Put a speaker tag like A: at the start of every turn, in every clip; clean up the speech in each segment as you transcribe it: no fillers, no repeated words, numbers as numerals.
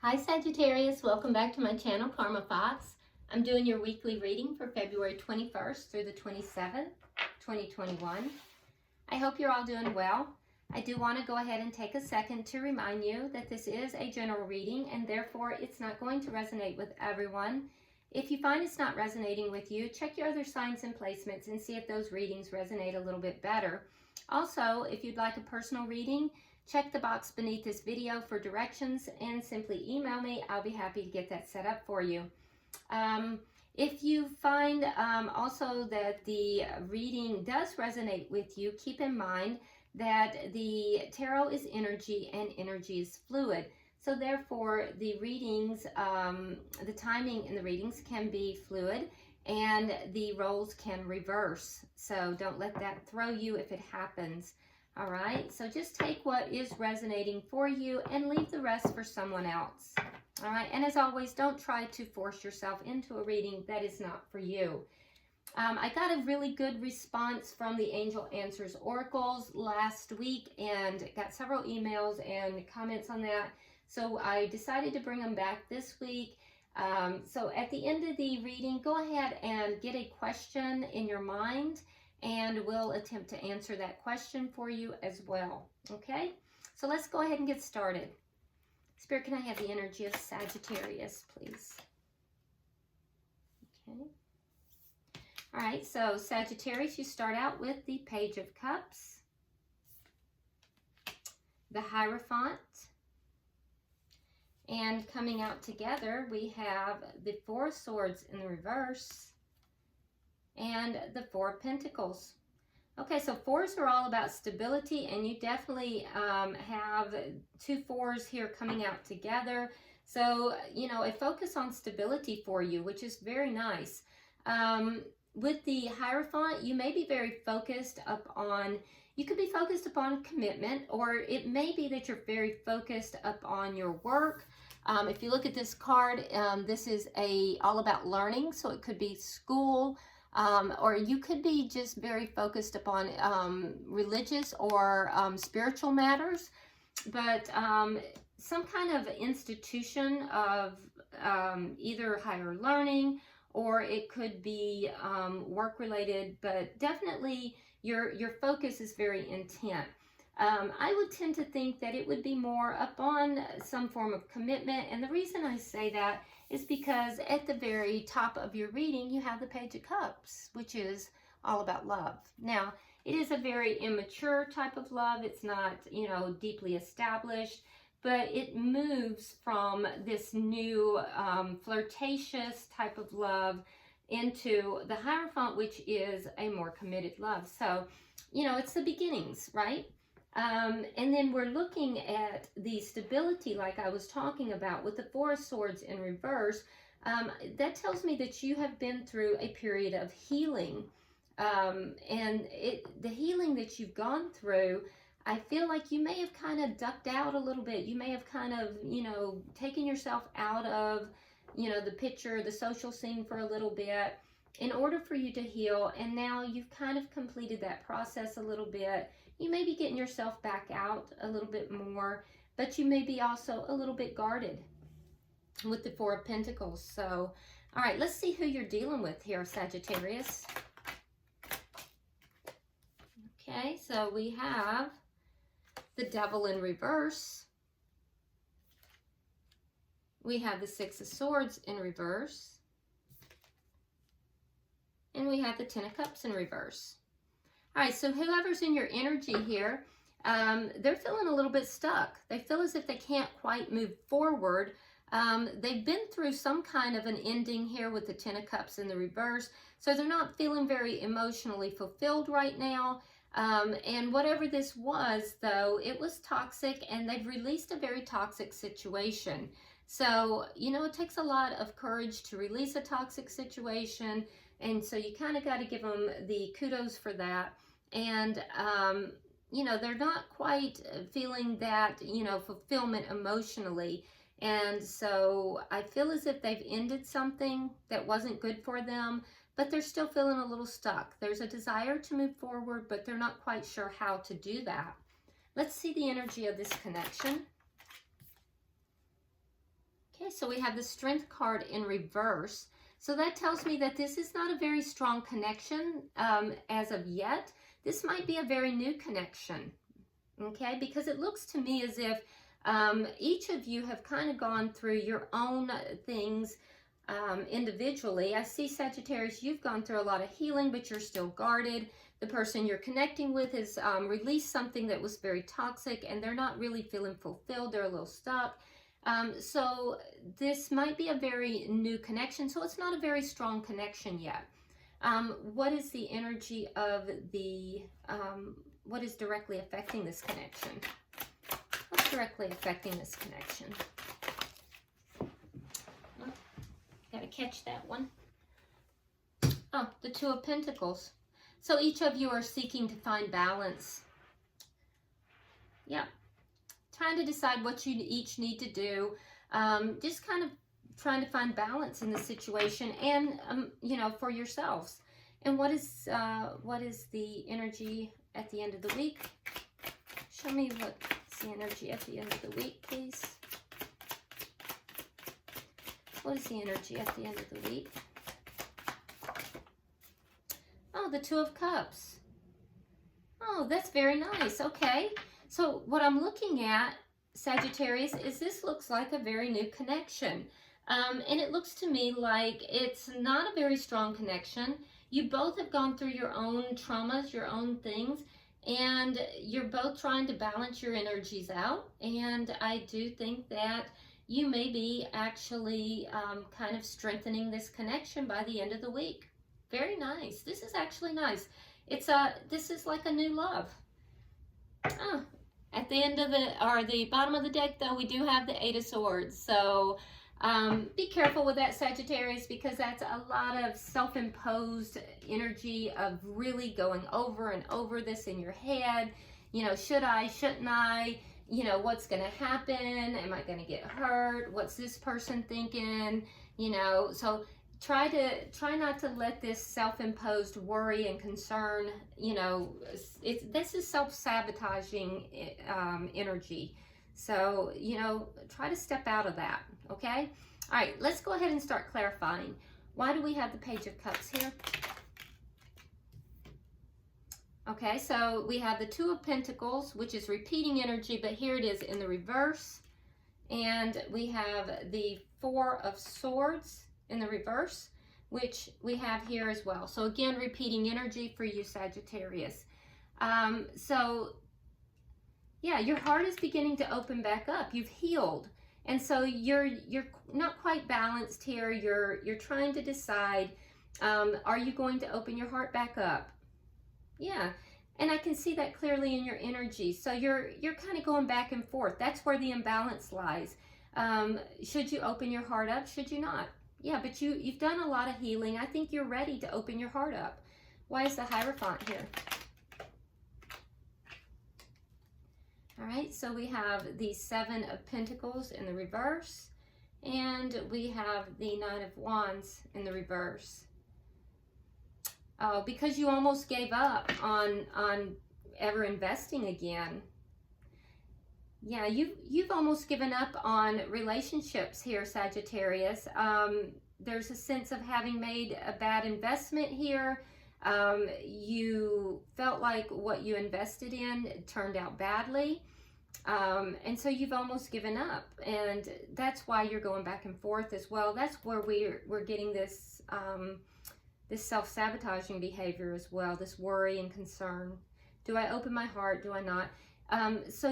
A: Hi Sagittarius, welcome back to my channel, Karma Fox. I'm doing your weekly reading for February 21st through the 27th, 2021. I hope you're all doing well. I do want to go ahead and take a second to remind you that this is a general reading and therefore it's not going to resonate with everyone. If you find it's not resonating with you, check your other signs and placements and see if those readings resonate a little bit better. Also, if you'd like a personal reading, check the box beneath this video for directions and simply email me. I'll be happy to get that set up for you. If you find also that the reading does resonate with you, keep in mind that the tarot is energy and energy is fluid. So therefore the readings, the timing in the readings can be fluid and the roles can reverse. So don't let that throw you if it happens. All right, so just take what is resonating for you and leave the rest for someone else. All right, and as always, don't try to force yourself into a reading that is not for you. I got a really good response from the Angel Answers Oracles last week and got several emails and comments on that. So I decided to bring them back this week. So at the end of the reading, go ahead and get a question in your mind and we'll attempt to answer that question for you as well. Okay, so let's go ahead and get started. Spirit, can I have the energy of Sagittarius, please? Okay. All right, so Sagittarius, you start out with the Page of Cups, the Hierophant, and coming out together, we have the Four of Swords in the reverse, and the Four of Pentacles. Okay, so fours are all about stability, and you definitely have two fours here coming out together. So, you know, a focus on stability for you, which is very nice. With the Hierophant, you may be very focused upon, you could be focused upon commitment, or it may be that you're very focused upon your work. If you look at this card, this is all about learning, so it could be school, or you could be just very focused upon religious or spiritual matters, but some kind of institution of either higher learning, or it could be work related, but definitely your focus is very intent. I would tend to think that it would be more upon some form of commitment, and the reason I say that is because at the very top of your reading, you have the Page of Cups, which is all about love. Now, it is a very immature type of love. It's not, you know, deeply established, but it moves from this new flirtatious type of love into the Hierophant, which is a more committed love. So, you know, it's the beginnings, right? And then we're looking at the stability like I was talking about with the Four of Swords in reverse. That tells me that you have been through a period of healing. And the healing that you've gone through, I feel like you may have kind of ducked out a little bit. You may have kind of, you know, taken yourself out of, you know, the picture, the social scene for a little bit in order for you to heal. And now you've kind of completed that process a little bit. You may be getting yourself back out a little bit more, but you may be also a little bit guarded with the Four of Pentacles. So, all right, let's see who you're dealing with here, Sagittarius. Okay, so we have the Devil in reverse. We have the Six of Swords in reverse. And we have the Ten of Cups in reverse. All right, so whoever's in your energy here, they're feeling a little bit stuck. They feel as if they can't quite move forward. They've been through some kind of an ending here with the Ten of Cups in the reverse, so they're not feeling very emotionally fulfilled right now. And whatever this was, though, it was toxic, and they've released a very toxic situation. So, you know, it takes a lot of courage to release a toxic situation, and so you kind of got to give them the kudos for that. And, you know, they're not quite feeling that, you know, fulfillment emotionally. And so I feel as if they've ended something that wasn't good for them, but they're still feeling a little stuck. There's a desire to move forward, but they're not quite sure how to do that. Let's see the energy of this connection. Okay, so we have the Strength card in reverse. So that tells me that this is not a very strong connection as of yet. This might be a very new connection, okay? Because it looks to me as if each of you have kind of gone through your own things individually. I see, Sagittarius, you've gone through a lot of healing, but you're still guarded. The person you're connecting with has released something that was very toxic, and they're not really feeling fulfilled. They're a little stuck. So this might be a very new connection, so it's not a very strong connection yet. What is the energy of the, what is directly affecting this connection? What's directly affecting this connection? Oh, gotta catch that one. Oh, the Two of Pentacles. So each of you are seeking to find balance. Yeah. Trying to decide what you each need to do. Just kind of trying to find balance in the situation and, you know, for yourselves. And what is the energy at the end of the week? Show me what's the energy at the end of the week, please. What is the energy at the end of the week? Oh, the Two of Cups. Oh, that's very nice. Okay. So what I'm looking at, Sagittarius, is this looks like a very new connection. And it looks to me like it's not a very strong connection. You both have gone through your own traumas, your own things, and you're both trying to balance your energies out. And I do think that you may be actually kind of strengthening this connection by the end of the week. Very nice. This is actually nice. This is like a new love. Oh, at the end of the bottom of the deck, though, we do have the Eight of Swords. So be careful with that, Sagittarius, because that's a lot of self-imposed energy of really going over and over this in your head. You know, should I, shouldn't I? You know, what's going to happen? Am I going to get hurt? What's this person thinking? You know, so try not to let this self-imposed worry and concern, you know, this is self-sabotaging energy. So, you know, try to step out of that, okay? All right, let's go ahead and start clarifying. Why do we have the Page of Cups here? Okay, so we have the Two of Pentacles, which is repeating energy, but here it is in the reverse. And we have the Four of Swords in the reverse, which we have here as well. So again, repeating energy for you, Sagittarius. So yeah, your heart is beginning to open back up. You've healed. And so you're not quite balanced here. You're trying to decide, are you going to open your heart back up? Yeah. And I can see that clearly in your energy. So you're kind of going back and forth. That's where the imbalance lies. Should you open your heart up? Should you not? Yeah, but you've done a lot of healing. I think you're ready to open your heart up. Why is the Hierophant here? All right, so we have the Seven of Pentacles in the reverse, and we have the Nine of Wands in the reverse. Oh, because you almost gave up on ever investing again. Yeah, you've almost given up on relationships here, Sagittarius. There's a sense of having made a bad investment here. You felt like what you invested in turned out badly. And so you've almost given up. And that's why you're going back and forth as well. That's where we're getting this, this self-sabotaging behavior as well, this worry and concern. Do I open my heart? Do I not? So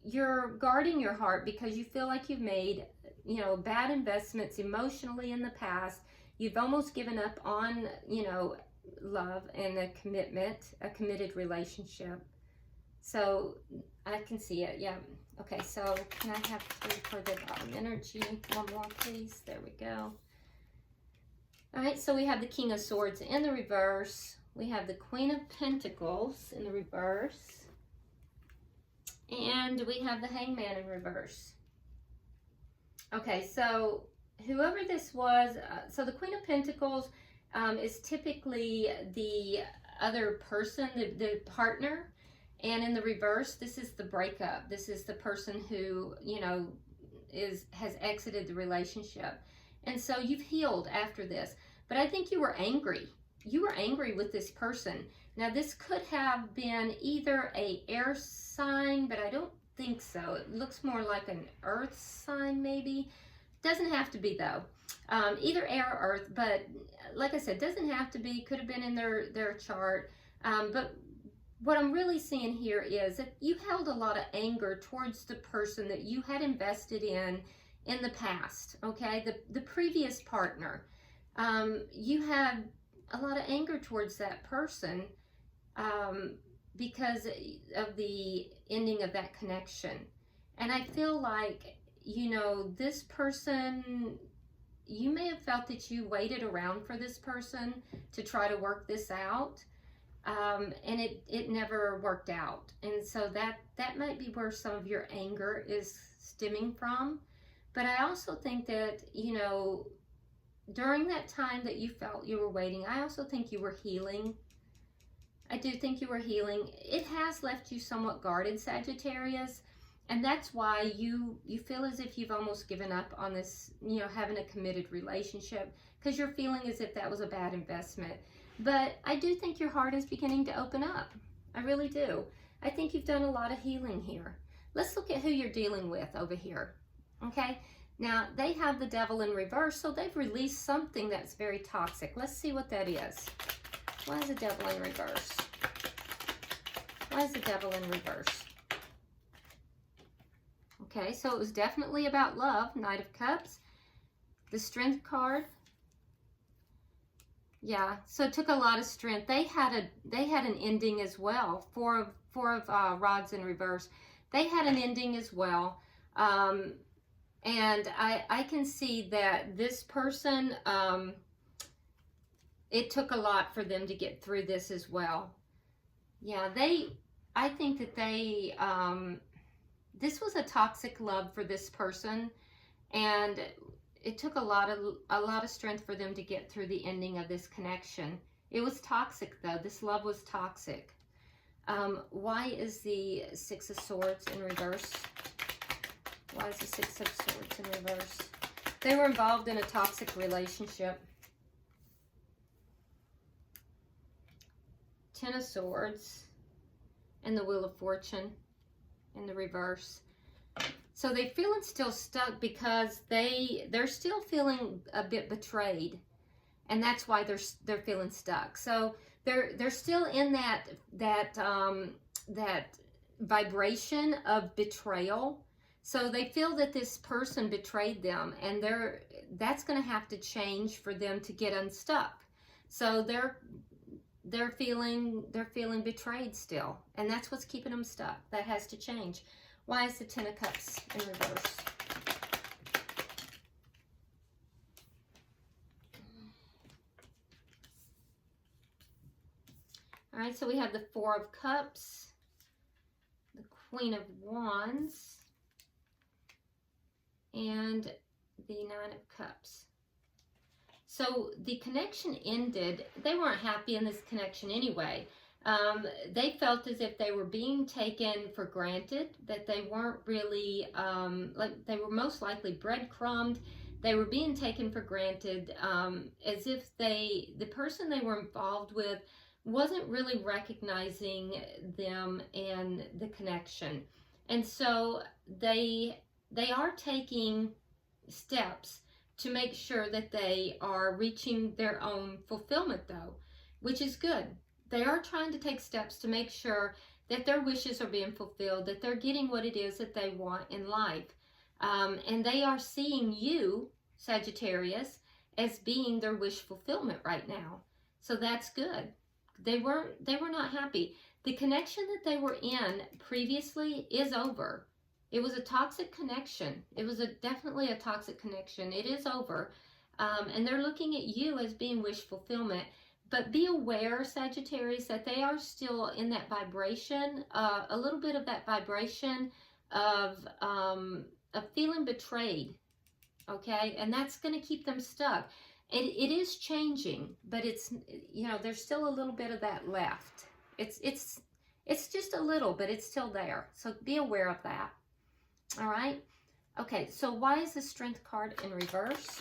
A: you're guarding your heart because you feel like you've made, you know, bad investments emotionally in the past. You've almost given up on, you know, love and a commitment, a committed relationship. So I can see it. Yeah. Okay. So can I have three for the bottom energy? One more, please. There we go. All right. So we have the King of Swords in the reverse. We have the Queen of Pentacles in the reverse. And we have the Hangman in reverse. Okay, so whoever this was, so the Queen of Pentacles is typically the other person, the partner. And in the reverse, this is the breakup. This is the person who, you know, has exited the relationship. And so you've healed after this. But I think you were angry. You were angry with this person. Now, this could have been either a air sign, but I don't think so. It looks more like an earth sign, maybe. Doesn't have to be, though. Either air or earth, but like I said, doesn't have to be. Could have been in their chart. But what I'm really seeing here is that you held a lot of anger towards the person that you had invested in the past, okay? The previous partner. You had a lot of anger towards that person because of the ending of that connection. And I feel like, you know, this person, you may have felt that you waited around for this person to try to work this out. And it never worked out. And so that might be where some of your anger is stemming from. But I also think that, you know, during that time that you felt you were waiting, I also think you were healing. I do think you were healing. It has left you somewhat guarded, Sagittarius. And that's why you feel as if you've almost given up on this, you know, having a committed relationship, because you're feeling as if that was a bad investment. But I do think your heart is beginning to open up. I really do. I think you've done a lot of healing here. Let's look at who you're dealing with over here. Okay? Now, they have the devil in reverse, so they've released something that's very toxic. Let's see what that is. Why is the devil in reverse? Why is the devil in reverse? Okay, so it was definitely about love. Knight of Cups. The Strength card. Yeah, so it took a lot of strength. They had an ending as well. Four of rods in reverse. They had an ending as well. And I can see that this person, it took a lot for them to get through this as well. Yeah, I think that they, this was a toxic love for this person, and it took a lot of strength for them to get through the ending of this connection. It was toxic, though. This love was toxic. Why is the Six of Swords in reverse? Why is the Six of Swords in reverse? They were involved in a toxic relationship. Ten of Swords and the Wheel of Fortune in the reverse. So they're feeling still stuck because they're still feeling a bit betrayed, and that's why they're feeling stuck. So they're still in that vibration of betrayal. So they feel that this person betrayed them, and that's going to have to change for them to get unstuck. So they're feeling betrayed still, and that's what's keeping them stuck. That has to change. Why is the Ten of Cups in reverse? All right, so we have the Four of Cups, the Queen of Wands, and the Nine of Cups. So the connection ended. They weren't happy in this connection anyway. They felt as if they were being taken for granted, that they weren't really, like they were most likely breadcrumbed. They were being taken for granted, as if the person they were involved with wasn't really recognizing them and the connection. And so they are taking steps to make sure that they are reaching their own fulfillment, though, which is good. They are trying to take steps to make sure that their wishes are being fulfilled, that they're getting what it is that they want in life. And they are seeing you, Sagittarius, as being their wish fulfillment right now. So that's good. They were not happy. The connection that they were in previously is over. It was a toxic connection. It was definitely a toxic connection. It is over. And they're looking at you as being wish fulfillment. But be aware, Sagittarius, that they are still in that vibration, a little bit of that vibration of feeling betrayed, okay? And that's going to keep them stuck. It is changing, but it's, you know, there's still a little bit of that left. It's just a little, but it's still there. So be aware of that. All right. Okay, so why is the Strength card in reverse?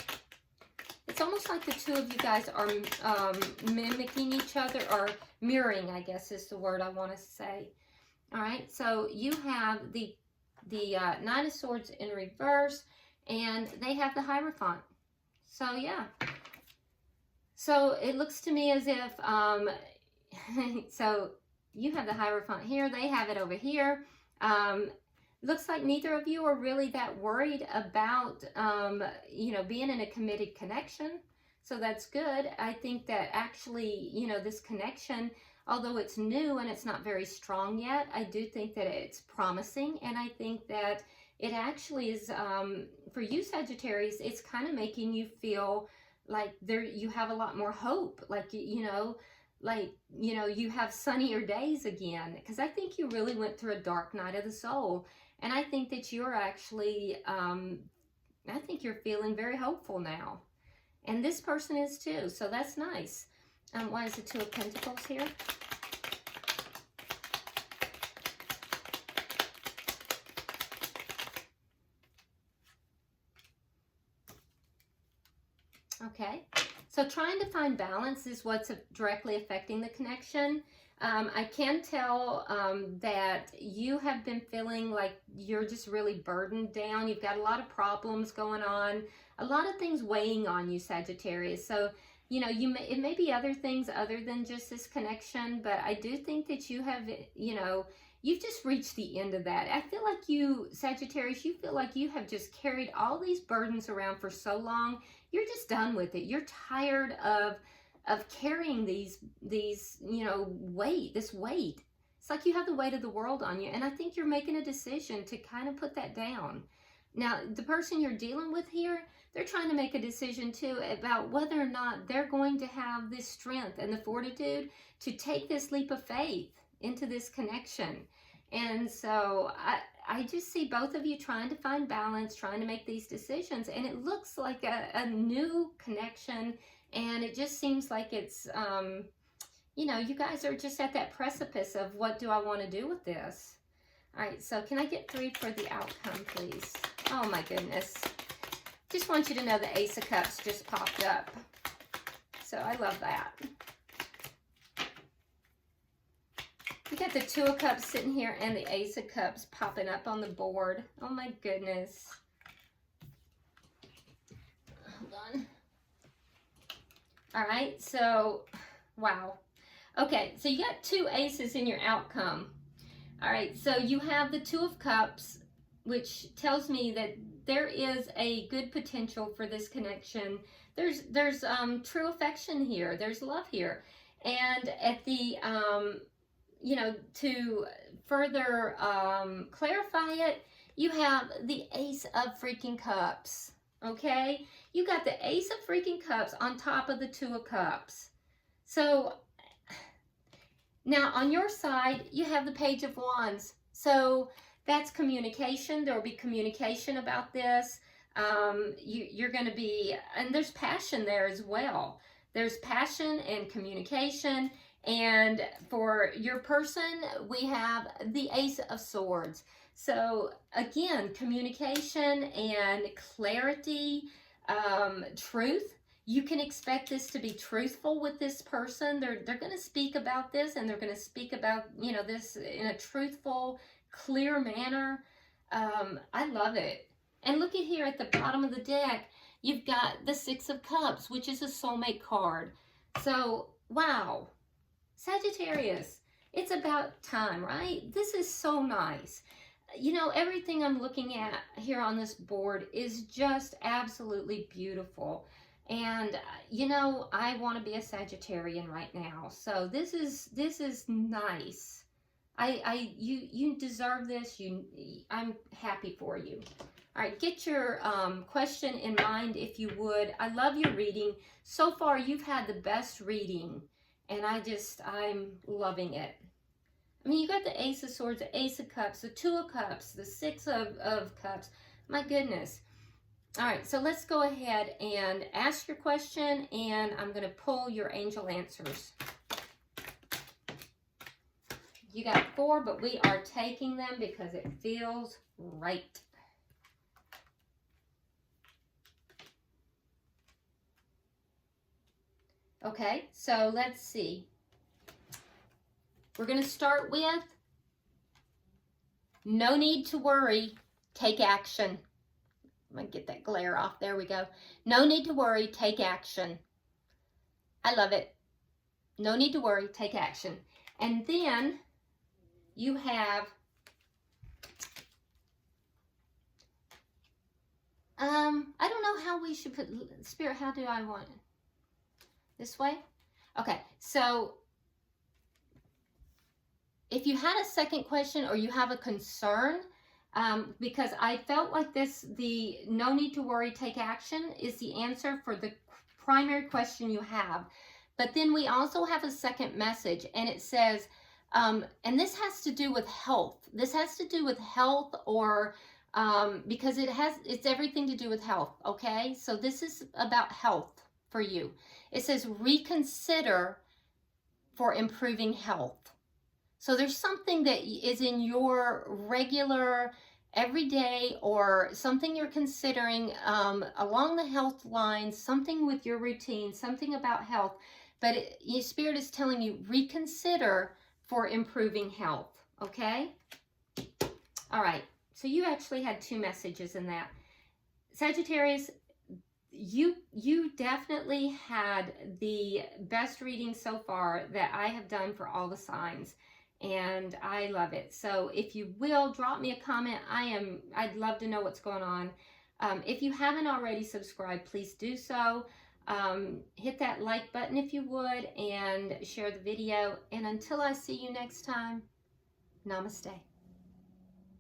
A: It's almost like the two of you guys are mimicking each other, or mirroring, I guess is the word I want to say. All right, so you have the Nine of Swords in reverse, and they have the Hierophant. So, yeah. So, it looks to me as if, so you have the Hierophant here, they have it over here. Looks like neither of you are really that worried about, you know, being in a committed connection. So that's good. I think that actually, you know, this connection, although it's new and it's not very strong yet, I do think that it's promising. And I think that it actually is, for you Sagittarius, it's kind of making you feel like you have a lot more hope. Like, you know, you have sunnier days again. Because I think you really went through a dark night of the soul. And I think that you're actually, I think you're feeling very hopeful now. And this person is too, so that's nice. Why is the Two of Pentacles here? Okay, so trying to find balance is what's directly affecting the connection. I can tell that you have been feeling like you're just really burdened down. You've got a lot of problems going on, a lot of things weighing on you, Sagittarius. So, you know, it may be other things other than just this connection, but I do think that you have, you know, you've just reached the end of that. I feel like you, Sagittarius, you feel like you have just carried all these burdens around for so long. You're just done with it. You're tired of carrying these, you know, this weight. It's like you have the weight of the world on you. And I think you're making a decision to kind of put that down. Now, the person you're dealing with here, they're trying to make a decision too about whether or not they're going to have this strength and the fortitude to take this leap of faith into this connection. And so I just see both of you trying to find balance, trying to make these decisions. And it looks like a new connection. And it just seems like it's, you know, you guys are just at that precipice of what do I want to do with this? All right, so can I get 3 for the outcome, please? Oh, my goodness. Just want you to know the Ace of Cups just popped up. So I love that. You got the Two of Cups sitting here and the Ace of Cups popping up on the board. Oh, my goodness. Hold on. All right, so, wow. Okay, so you got 2 aces in your outcome. All right, so you have the Two of Cups, which tells me that there is a good potential for this connection. There's true affection here. There's love here. And at the, you know, to further clarify it, you have the Ace of freaking Cups. Okay, you got the Ace of freaking Cups on top of the Two of Cups. So now on your side, you have the Page of Wands. So that's communication. There will be communication about this. You're going to be, and there's passion there as well. There's passion and communication. And for your person, we have the Ace of Swords. So again, communication and clarity, truth. You can expect this to be truthful with this person. They're going to speak about this, and they're going to speak about, you know, this in a truthful, clear manner. I love it. And look at here at the bottom of the deck, you've got the Six of Cups, which is a soulmate card. So, wow. Sagittarius, it's about time, right? This is so nice. You know, everything I'm looking at here on this board is just absolutely beautiful. And, you know, I want to be a Sagittarian right now. So this is nice. You deserve this. I'm happy for you. All right, get your question in mind if you would. I love your reading. So far, you've had the best reading. And I'm loving it. I mean, you got the Ace of Swords, the Ace of Cups, the Two of Cups, the Six of Cups. My goodness. All right, so let's go ahead and ask your question, and I'm going to pull your angel answers. You got 4, but we are taking them because it feels right. Okay, so let's see. We're going to start with no need to worry, take action. I'm going to get that glare off. There we go. No need to worry, take action. I love it. No need to worry, take action. And then you have, I don't know how we should put, Spirit, how do I want it? This way? Okay, so if you had a second question or you have a concern, because I felt like the no need to worry, take action is the answer for the primary question you have. But then we also have a second message, and it says, and this has to do with health. This has to do with health, or because it's everything to do with health, okay? So this is about health for you. It says reconsider for improving health. So there's something that is in your regular everyday, or something you're considering along the health lines, something with your routine, something about health, but your Spirit is telling you reconsider for improving health, okay? All right, so you actually had two messages in that. Sagittarius, you definitely had the best reading so far that I have done for all the signs, and I love it. So if you will, drop me a comment. I'd love to know what's going on. If you haven't already subscribed, please do so. Hit that like button if you would, and share the video. And until I see you next time, namaste.